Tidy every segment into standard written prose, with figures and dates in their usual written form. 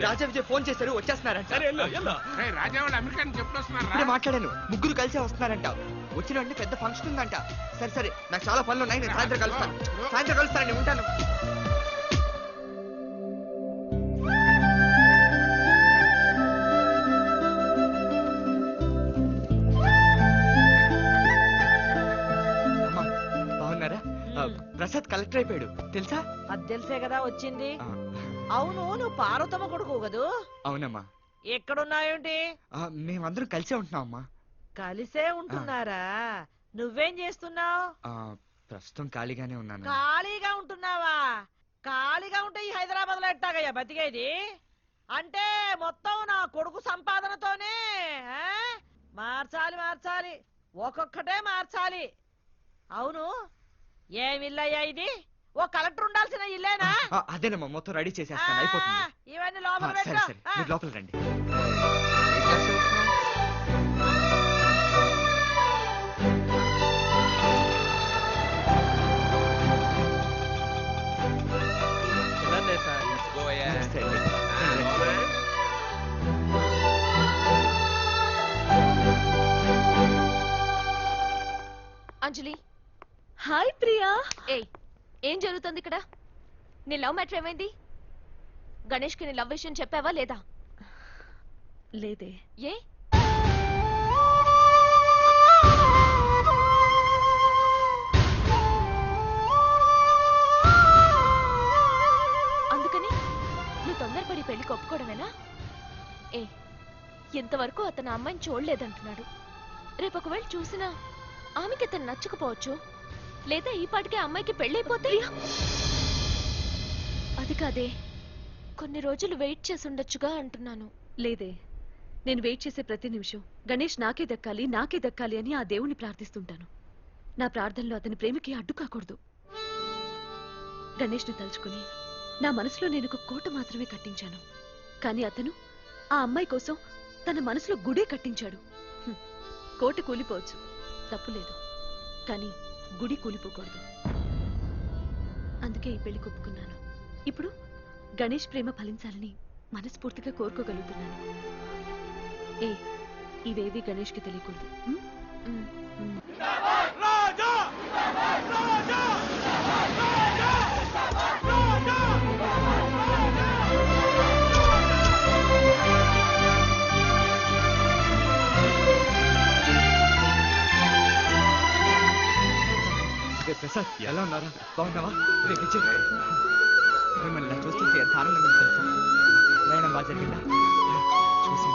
రాజా Vijay phone చేశారు, వచ్చేస్తున్నారంట. రాజా వాళ్ళు America నుంచి ఎప్పుడు వస్తున్నారు? ఇప్పుడే మాట్లాడాను, ముగ్గురు కలిసే వస్తున్నారంట. వచ్చిన వెంటనే పెద్ద ఫంక్షన్ ఉందంట. సరే సరే, నాకు చాలా పనులు ఉన్నాయి, నేను సాయంత్రం కలుస్తానండి, ఉంటాను. బాగున్నారా? ప్రసాద్ కలెక్టర్ అయిపోయాడు తెలుసా? అది తెలిసే కదా వచ్చింది. అవును, నువ్వు పార్వతమ్మ కొడుకు కదూ? అవునమ్మా. ఎక్కడున్నావేంటి? మేమందరం కలిసే ఉంటున్నాం అమ్మా. కలిసే ఉంటున్నారా? నువ్వేం చేస్తున్నావు? ప్రస్తుతం ఖాళీగానే ఉన్నాను. ఖాళీగా ఉంటున్నావా? ఖాళీగా ఉంటే ఈ హైదరాబాద్ లో ఎట్టాగయ్యా బతికేది? అంటే మొత్తం నా కొడుకు సంపాదనతోనే మార్చాలి, ఒక్కొక్కటే మార్చాలి. అవును, ఏమిల్లయ్యా ఇది? ఓ కలెక్టర్ ఉండాల్సిన ఇల్లేనా? అదేనమ్మా, మొత్తం రెడీ చేసేస్తాను, అయిపోతుంది. ఇవన్నీ లోపల సరే సరే, మీరు లోపల రండి. అంజలి. హాయ్ ప్రియా. ఏం జరుగుతుంది ఇక్కడ? నీ లవ్ మ్యాటర్ ఏమైంది? గణేష్ కి నీ లవ్ విషయం చెప్పావా లేదా? లేదే. ఏ? అందుకని నువ్వు తొందరపడి పెళ్లికి ఒప్పుకోవడమేనా? ఇంతవరకు అతను అమ్మాయిని చూడలేదంటున్నాడు. రేపు ఒకవేళ చూసినా ఆమెకి అతను నచ్చకపోవచ్చు, లేదా ఈ పాటికే అమ్మాయికి పెళ్ళైపోతే? అది కాదే, కొన్ని రోజులు వెయిట్ చేసి ఉండొచ్చుగా అంటున్నాను. లేదే, నేను వెయిట్ చేసే ప్రతి నిమిషం గణేష్ నాకే దక్కాలి అని ఆ దేవుణ్ణి ప్రార్థిస్తుంటాను. నా ప్రార్థనలో అతని ప్రేమకి అడ్డు కాకూడదు. గణేష్ని తలుచుకుని నా మనసులో నేను ఒక కోట మాత్రమే కట్టించాను. కానీ అతను ఆ అమ్మాయి కోసం తన మనసులో గుడే కట్టించాడు. కోట కూలిపోవచ్చు, తప్పులేదు, కానీ గుడి కూలిపోకూడదు. అందుకే ఈ పెళ్లి ఒప్పుకున్నాను. ఇప్పుడు గణేష్ ప్రేమ ఫలించాలని మనస్ఫూర్తిగా కోరుకోగలుగుతున్నాను. ఇవేవి గణేష్ కి తెలియకూడదు. ప్రసాద్, ఎలా ఉన్నారా? బాగున్నావా? మిమ్మల్ని ఇలా చూస్తుంటే ఎంత ఆనందంగా తెలుసా? ప్రయాణం బాగా జరిగిందా? చూసి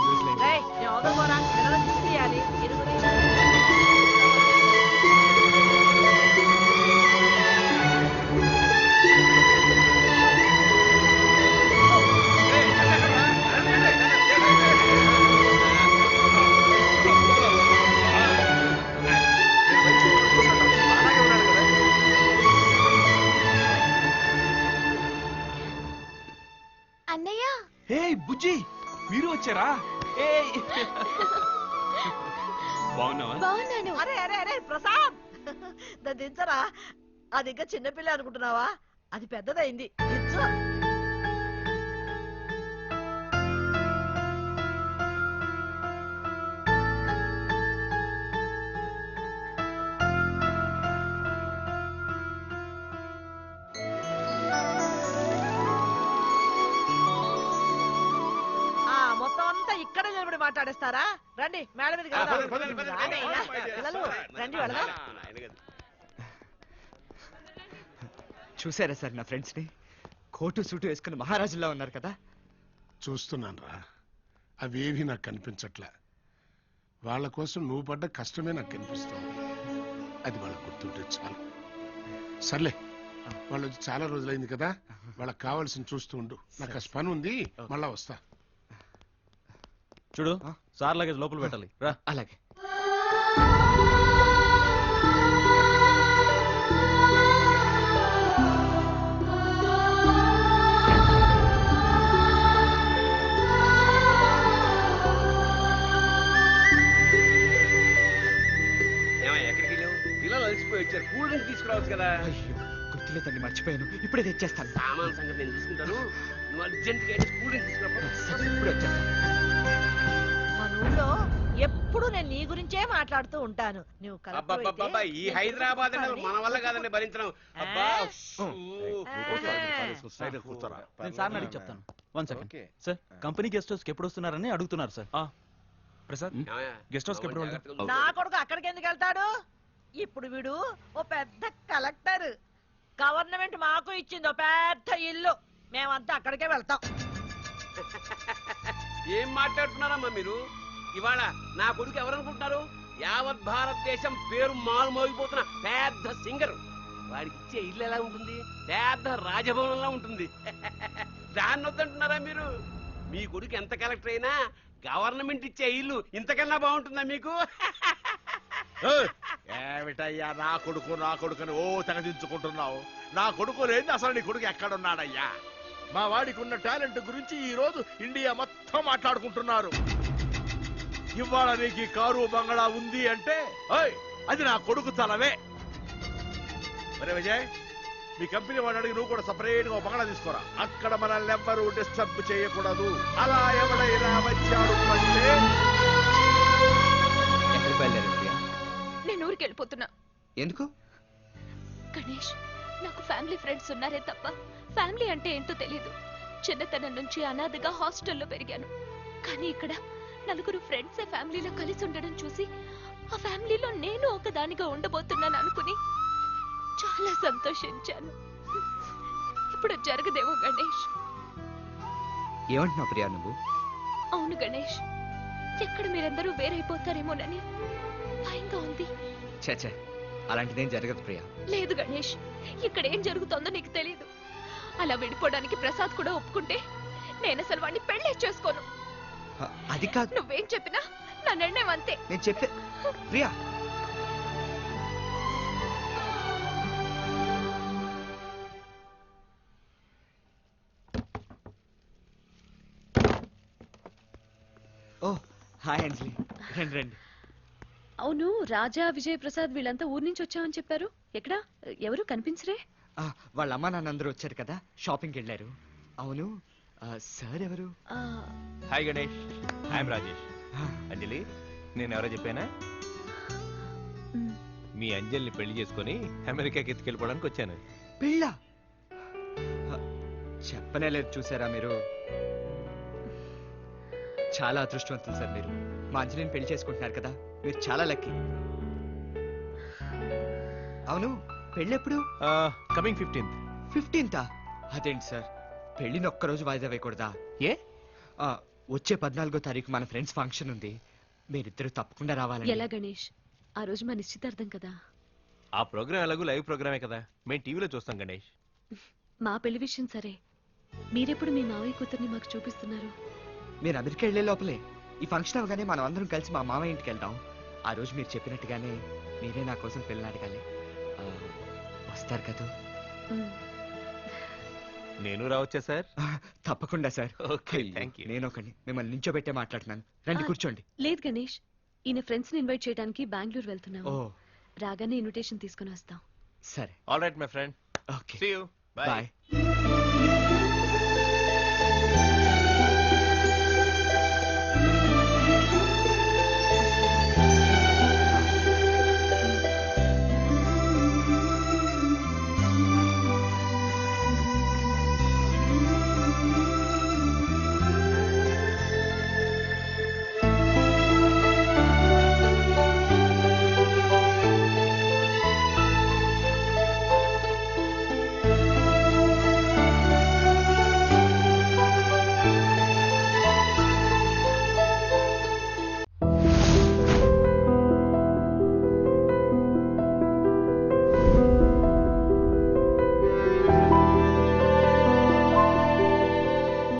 అన్నయ్య. బుజ్జి, మీరు వచ్చారా? బాగున్నాను. అరే ప్రసాద్, దాన్ని దించరా? అది ఇంకా చిన్నపిల్ల అనుకుంటున్నావా? అది పెద్దదైంది. దించు. మొత్తం అంతా ఇక్కడ నిలబడి మాట్లాడేస్తారా? రండి మేడం మీదకి రండి. వెళదాం. చూసారా సార్ నా ఫ్రెండ్స్ ని? కోటు సూటు వేసుకుని మహారాజులా ఉన్నారు కదా? చూస్తున్నాను రా, అవేవి నాకు కనిపించట్లే. వాళ్ళ కోసం నువ్వు పడ్డ కష్టమే నాకు కనిపిస్తుంది. అది వాళ్ళకు గుర్తుంటే చాలు. సర్లే, వాళ్ళు చాలా రోజులైంది కదా, వాళ్ళకి కావాల్సింది చూస్తూ ఉండు. నాకు ఆ పని ఉంది, మళ్ళా వస్తా. చూడు, సార్ లగేజ్ లోపల పెట్టాలి. రా. అలాగే. ఎక్కడికి వెళ్ళావు? పిల్లలు అలసిపోయి వచ్చారు, కూల్ డ్రింక్ తీసుకురావచ్చు కదా. అయ్యో, గుర్తు గుర్తులేదండి, మర్చిపోయాను. ఇప్పుడే తెచ్చేస్తాను. సామాన్ సంగతి నేను చూసుకుంటాను. నువ్వు అర్జెంట్ గా స్కూల్ నుంచి తీసుకురా. ఇప్పుడే వచ్చేస్తాను. మన ఊళ్ళో ఎప్పుడు నేను నీ గురించే మాట్లాడుతూ ఉంటాను. నువ్వు కలెక్టర్ అయితే అబ్బబ్బబ్బబ్బా, ఈ నేను హైదరాబాద్ అంటే పని మన వల్ల కాదండి భరించడం. అబ్బా నేను సార్ని అడిగి చెప్తాను. 1 second sir, company guest house కి ఎప్పుడు వస్తున్నారని అడుగుతున్నారు సార్. ప్రసాద్, గెస్ట్ హౌస్ కి ఎప్పుడు వెళ్దాం? నా కొడుకు అక్కడికి ఎందుకు వెళ్తాడు? ఇప్పుడు వీడు ఓ పెద్ద కలెక్టర్. గవర్నమెంట్ మాకు ఇచ్చింది ఓ పెద్ద ఇల్లు. మేమంతా అక్కడికే వెళ్తాం. ఏం మాట్లాడుతున్నారమ్మా మీరు? ఇవాళ నా కొడుకు ఎవరనుకుంటున్నారు? యావత్ భారతదేశం పేరు మారు మోగిపోతున్న పెద్ద సింగర్. వాడికి ఇచ్చే ఇల్లు ఎలా ఉంటుంది? పెద్ద రాజభవనంలా ఉంటుంది. దాన్ని వద్దంటున్నారా మీరు? మీ కొడుకు ఎంత కలెక్టర్ అయినా గవర్నమెంట్ ఇచ్చే ఇల్లు ఇంతకన్నా బాగుంటుందా మీకు? ఏమిటయ్యా నా కొడుకుని ఓ తెగదించుకుంటున్నావు? నా కొడుకు లేదు, అసలు నీ కొడుకు ఎక్కడున్నాడయ్యా? మా వాడికి ఉన్న టాలెంట్ గురించి ఈ రోజు ఇండియా మొత్తం మాట్లాడుకుంటున్నారు. ఇవాళ నీకు ఈ కారు బంగళా ఉంది అంటే అది నా కొడుకు తలవే. మరి విజయ్, మీ కంపెనీ వాడు అడిగి నువ్వు కూడా సపరేట్ గా బంగళా తీసుకోరా. అక్కడ మనల్ని ఎవ్వరూ డిస్టర్బ్ చేయకూడదు. అలా ఎవడైనా వచ్చాడు అంటే ఎక్కడికి బయలుదేరారు ప్రియా? నేను ఊరికి వెళ్ళిపోతున్నా. ఎందుకు? గణేష్, నాకు ఫ్యామిలీ ఫ్రెండ్స్ ఉన్నారే తప్ప ఫ్యామిలీ అంటే ఏంటో తెలీదు. చిన్నతనం నుంచి అనాథగా హాస్టల్లో పెరిగాను. కానీ ఇక్కడ నలుగురు ఫ్రెండ్స్ ఫ్యామిలీలో కలిసి ఉండడం చూసి ఆ ఫ్యామిలీలో నేను ఒకదానిగా ఉండబోతున్నాను అనుకుని చాలా సంతోషించాను. ఇప్పుడు జరగదేమో గణేష్. ఏమంటున్నావు ప్రియా నువ్వు? అవును గణేష్, ఎక్కడ మీరందరూ వేరైపోతారేమోనని భయంగా ఉంది. చచ్చా, అలాంటిదేం జరగదు ప్రియా. లేదు గణేష్, ఇక్కడ ఏం జరుగుతోందో నీకు తెలీదు. అలా విడిపోవడానికి ప్రసాద్ కూడా ఒప్పుకుంటే నేను అసలు వాడిని పెళ్లి చేసుకోను. అది కాదు. నువ్వేం చెప్పినా నా నిర్ణయం అంతే. నేను చెప్పే ప్రియా. ఓ హాయ్ అంజలి, రండి రండి. అవును, రాజా విజయ్ ప్రసాద్ వీళ్ళంతా ఊరి నుంచి వచ్చామని చెప్పారు. ఎక్కడా ఎవరు కనిపించరే? వాళ్ళ అమ్మా నాన్న అందరూ వచ్చారు కదా, షాపింగ్కి వెళ్ళారు. అవును, సార్ ఎవరు? Hi Ganesh, I'm Rajesh. అంజలి, నేను ఎవరో చెప్పానా? మీ అంజలిని పెళ్లి చేసుకుని అమెరికాకి ఎత్తుకెళ్ళిపోవడానికి వచ్చాను. పెళ్ళా? చెప్పనే లేదు. చూసారా మీరు? చాలా అదృష్టవంతులు సార్ మీరు. మా అంజలిని పెళ్లి చేసుకుంటున్నారు కదా, మీరు చాలా లక్కీ. అవును, పెళ్ళెప్పుడు? Coming 15th. 15th? అదేంటి సార్, పెళ్లిని ఒక్కరోజు వాయిదా వేయకూడదా? ఏ? వచ్చే 14వ తారీఖు మన ఫ్రెండ్స్ ఫంక్షన్ ఉంది. మీరిద్దరు తప్పకుండా రావాలని. ఎలా గణేష్, ఆ రోజు మా నిశ్చితార్థం కదా. ఆ ప్రోగ్రామ్ ఎలాగో లైవ్ ప్రోగ్రామే కదా, మేము టీవీలో చూస్తాం గణేష్. మా పెళ్లి విషయం సరే, మీరెప్పుడు మీ మావయ్య కూతుర్ని మాకు చూపిస్తున్నారు? మీరు అమెరికా వెళ్లే లోపలే ఈ ఫంక్షన్ అవగానే మనం అందరం కలిసి మా మామయ్య ఇంటికి వెళ్దాం. ఆ రోజు మీరు చెప్పినట్టుగానే మీరే నా కోసం పెళ్ళి అడగాలి. వస్తారు కదా? నేను రావచ్చా సార్? తప్పకుండా సార్. Okay, thank you. నేను ఒకటి మిమ్మల్ని నించోబెట్టే మాట్లాడుతున్నాను. రండి కూర్చోండి. లేదు గణేష్, ఈయన ఫ్రెండ్స్ ని ఇన్వైట్ చేయడానికి బెంగళూరు ఓ వెళ్తున్నాము. రాగానే ఇన్విటేషన్ తీసుకుని వస్తాం. సరే. All right my friend, okay, see you. Bye.